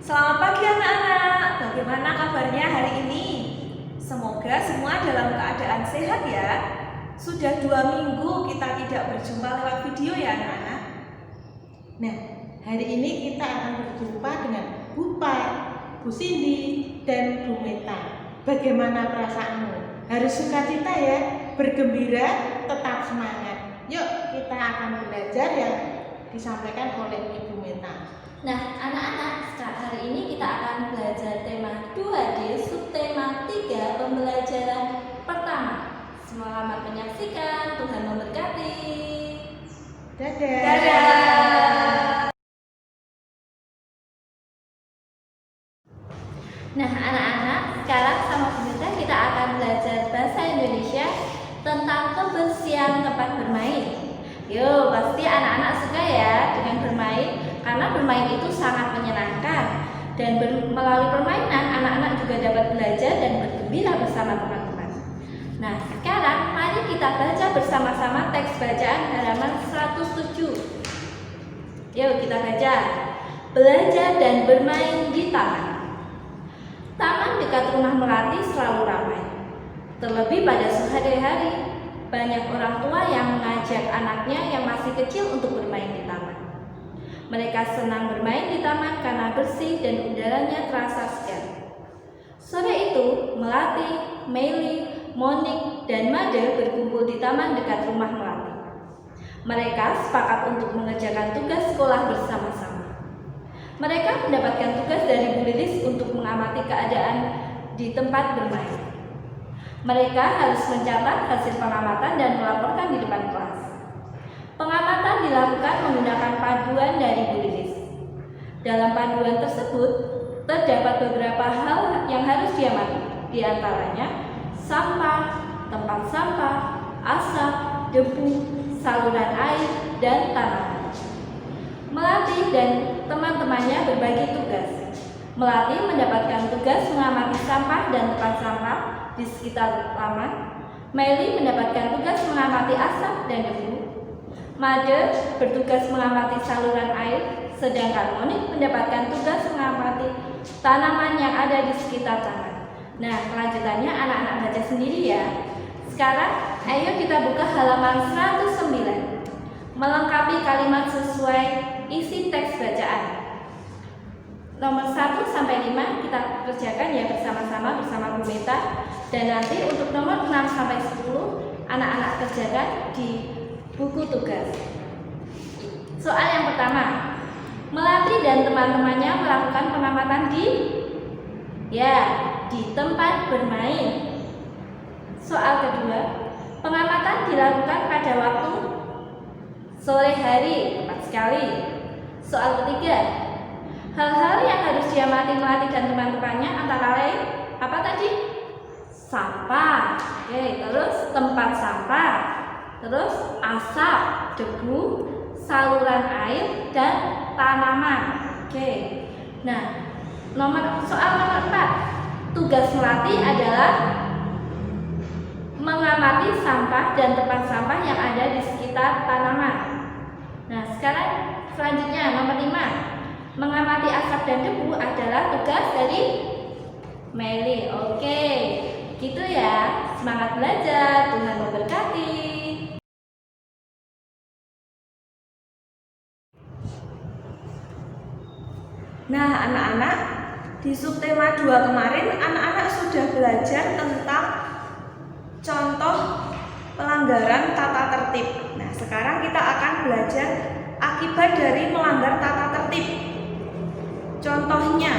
Selamat pagi anak-anak, bagaimana kabarnya hari ini? Semoga semua dalam keadaan sehat ya. Sudah 2 minggu kita tidak berjumpa lewat video ya anak-anak. Nah, hari ini kita akan berjumpa dengan Bu Par, Bu Cindy, dan Bu Meta. Bagaimana perasaanmu? Harus sukacita ya, bergembira, tetap semangat. Yuk kita akan belajar yang disampaikan oleh Ibu Meta. Nah, anak-anak, hari ini kita akan belajar tema 2D, subtema 3, pembelajaran pertama. Selamat menyaksikan, Tuhan memberkati. Dadah. Dadah. Nah, anak-anak, sekarang sama pemirsa kita akan belajar bahasa Indonesia tentang kebersihan tempat bermain. Yuk, pasti anak-anak suka ya dengan bermain, karena bermain itu sangat menyenangkan. Dan melalui permainan, anak-anak juga dapat belajar dan bergembira bersama teman-teman. Nah, sekarang mari kita baca bersama-sama teks bacaan halaman 107. Yuk kita baca. Belajar dan bermain di taman. Taman dekat rumah Melati selalu ramai. Terlebih pada sore hari, banyak orang tua yang mengajak anaknya yang masih kecil untuk bermain di taman. Mereka senang bermain di taman karena bersih dan udaranya terasa segar. Sore itu, Melati, Meili, Monik, dan Made berkumpul di taman dekat rumah Melati. Mereka sepakat untuk mengerjakan tugas sekolah bersama-sama. Mereka mendapatkan tugas dari Bu Lilis untuk mengamati keadaan di tempat bermain. Mereka harus mencatat hasil pengamatan dan melaporkan di depan kelas. Pengamatan dilakukan menggunakan panduan dari Bu Lilis. Dalam panduan tersebut, terdapat beberapa hal yang harus diamati, di antaranya sampah, tempat sampah, asap, debu, saluran air, dan tanaman. Melati dan teman-temannya berbagi tugas. Melati mendapatkan tugas mengamati sampah dan tempat sampah di sekitar taman. Meili mendapatkan tugas mengamati asap dan debu. Made bertugas mengamati saluran air, sedangkan Monik mendapatkan tugas mengamati tanaman yang ada di sekitar taman. Nah, kelanjutannya anak-anak baca sendiri ya. Sekarang, ayo kita buka halaman 109. Melengkapi kalimat sesuai isi teks bacaan. Nomor 1 sampai 5 kita kerjakan ya bersama-sama bersama Bu Meta. Dan nanti untuk nomor 6 sampai 10 anak-anak kerjakan di buku tugas. Soal yang pertama, Melati dan teman-temannya melakukan pengamatan di tempat bermain. Soal kedua, pengamatan dilakukan pada waktu sore hari, tepat sekali. Soal ketiga, hal-hal yang harus diamati Melati dan teman-temannya antara lain apa tadi? Sampah. Oke, terus tempat sampah. Terus asap, debu, saluran air, dan tanaman. Oke. Nah, soal nomor 4. Tugas Melati adalah mengamati sampah dan tempat sampah yang ada di sekitar tanaman. Nah, selanjutnya nomor 5. Mengamati asap dan debu adalah tugas dari Meili. Oke, gitu ya. Semangat belajar, Tuhan memberkati. Nah anak-anak, di subtema 2 kemarin anak-anak sudah belajar tentang contoh pelanggaran tata tertib. Nah sekarang kita akan belajar akibat dari melanggar tata tertib. Contohnya,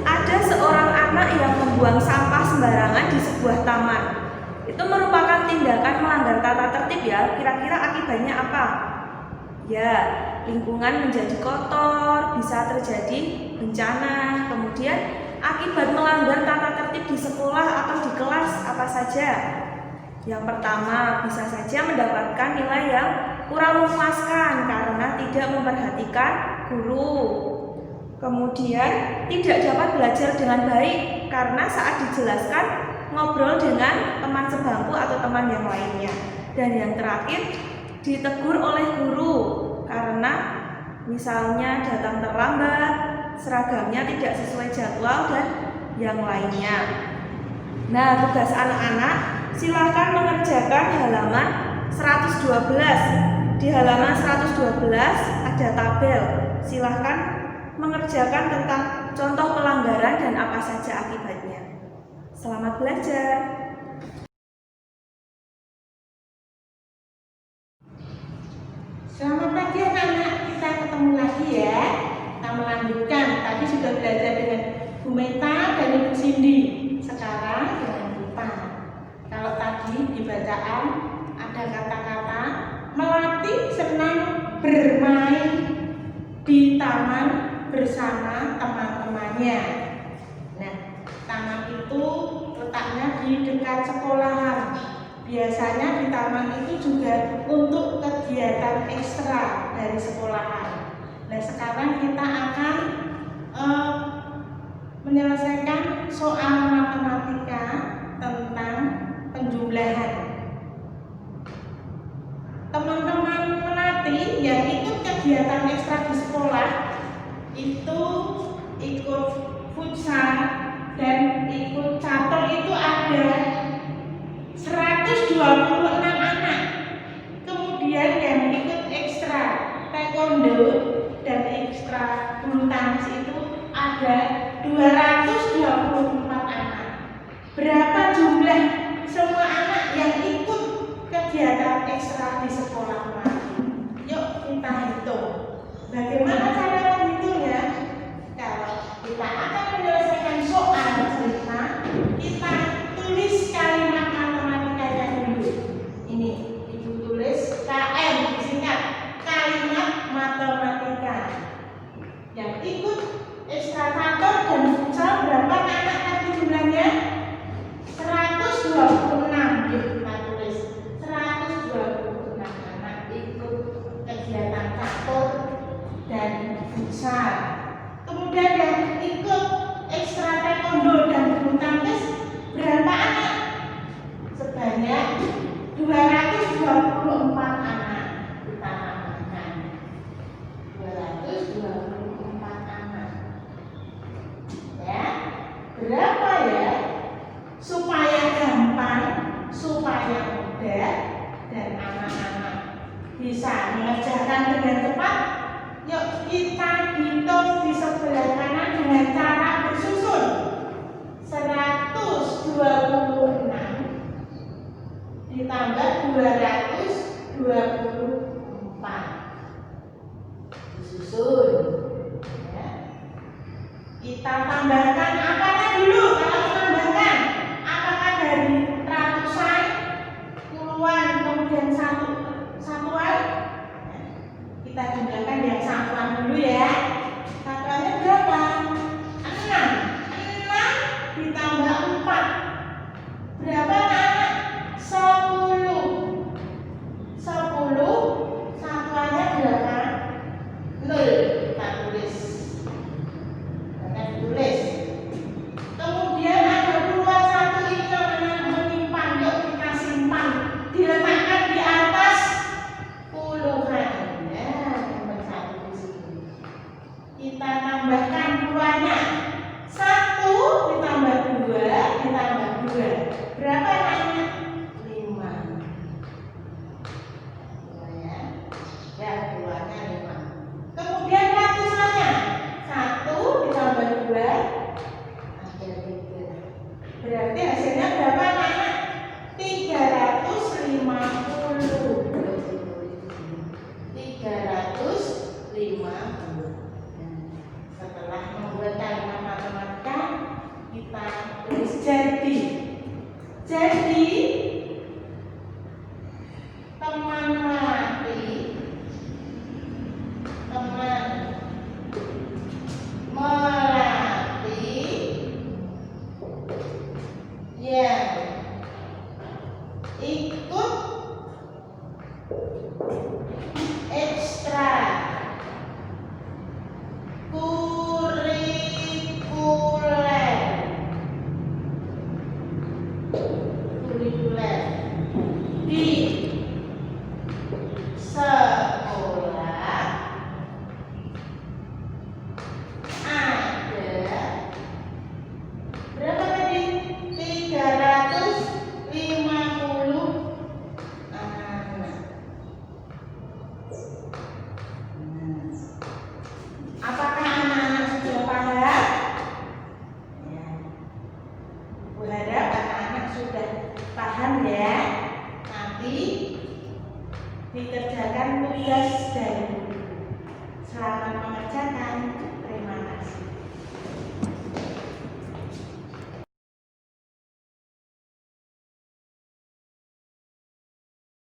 ada seorang anak yang membuang sampah sembarangan di sebuah taman. Itu merupakan tindakan melanggar tata tertib ya. Kira-kira akibatnya apa? Ya, lingkungan menjadi kotor, bisa terjadi bencana. Kemudian akibat melanggar tata tertib di sekolah atau di kelas apa saja? Yang pertama, bisa saja mendapatkan nilai yang kurang memuaskan karena tidak memperhatikan guru. Kemudian tidak dapat belajar dengan baik karena saat dijelaskan ngobrol dengan teman sebangku atau teman yang lainnya. Dan yang terakhir, ditegur oleh guru karena misalnya datang terlambat, seragamnya tidak sesuai jadwal dan yang lainnya. Nah, tugas anak-anak silahkan mengerjakan halaman 112. Di halaman 112 ada tabel. Silahkan mengerjakan tentang contoh pelanggaran dan apa saja akibatnya. Selamat belajar. Selamat pagi anak-anak, kita ketemu lagi ya. Kita melanjutkan, tadi sudah belajar dengan Bu Meta dan Ibu Cindy. Sekarang dengan Bu Pan. Kalau tadi di bacaan ada kata-kata Melati senang bermain di taman bersama teman-temannya. Nah, taman itu letaknya di dekat sekolahan. Biasanya di taman itu juga untuk kegiatan ekstra dari sekolahan. Nah, sekarang kita akan menyelesaikan soal matematika tentang penjumlahan. Teman-teman Melati yang ikut kegiatan ekstra di sekolah itu ikut futsal dan ikut catur itu ada 126 anak. Kemudian yang ikut ekstra taekwondo dan ekstra bulu tangkis itu ada 224 anak. Berapa jumlah semua anak yang ikut kegiatan ekstra di sekolah Melati? Yuk kita hitung. Bagaimana cara menghitungnya? Kalau kita akan menyelesaikan soal cerita, kita tulis kalimat matematikanya dulu. Ini Ibu tulis KM, disingkat kalimat matematika. Yang ikut ekstra catur dan futsal berapa anak tadi jumlahnya? 126. Yuk kita tulis 126 anak ikut kegiatan catur dan futsal. Kemudian yang ikut ekstra taekwondo dan bulu tangkis berapa anak? Sebanyak 224 anak. Kita tambahkan 224 anak. Ya, berapa ya? Supaya gampang, supaya mudah dan anak-anak bisa mengerjakan dengan cepat. Yuk kita hitung di sebelah kanan dengan cara bersusun. 126 ditambah 224 disusun ya. Kita tambahkan apanya dulu? Kalau tambahkan apakah dari ratusan, puluhan, kemudian satuan? Kita jumlahkan yang satuan dulu ya. Satuannya berapa? 6. 6 ditambah 4 berapa anak? 10. 10 satuannya berapa? 0. Kita tulis. Kita tulis Bu harap anak-anak sudah paham ya. Nanti dikerjakan tugas dari guru. Selamat mengerjakan.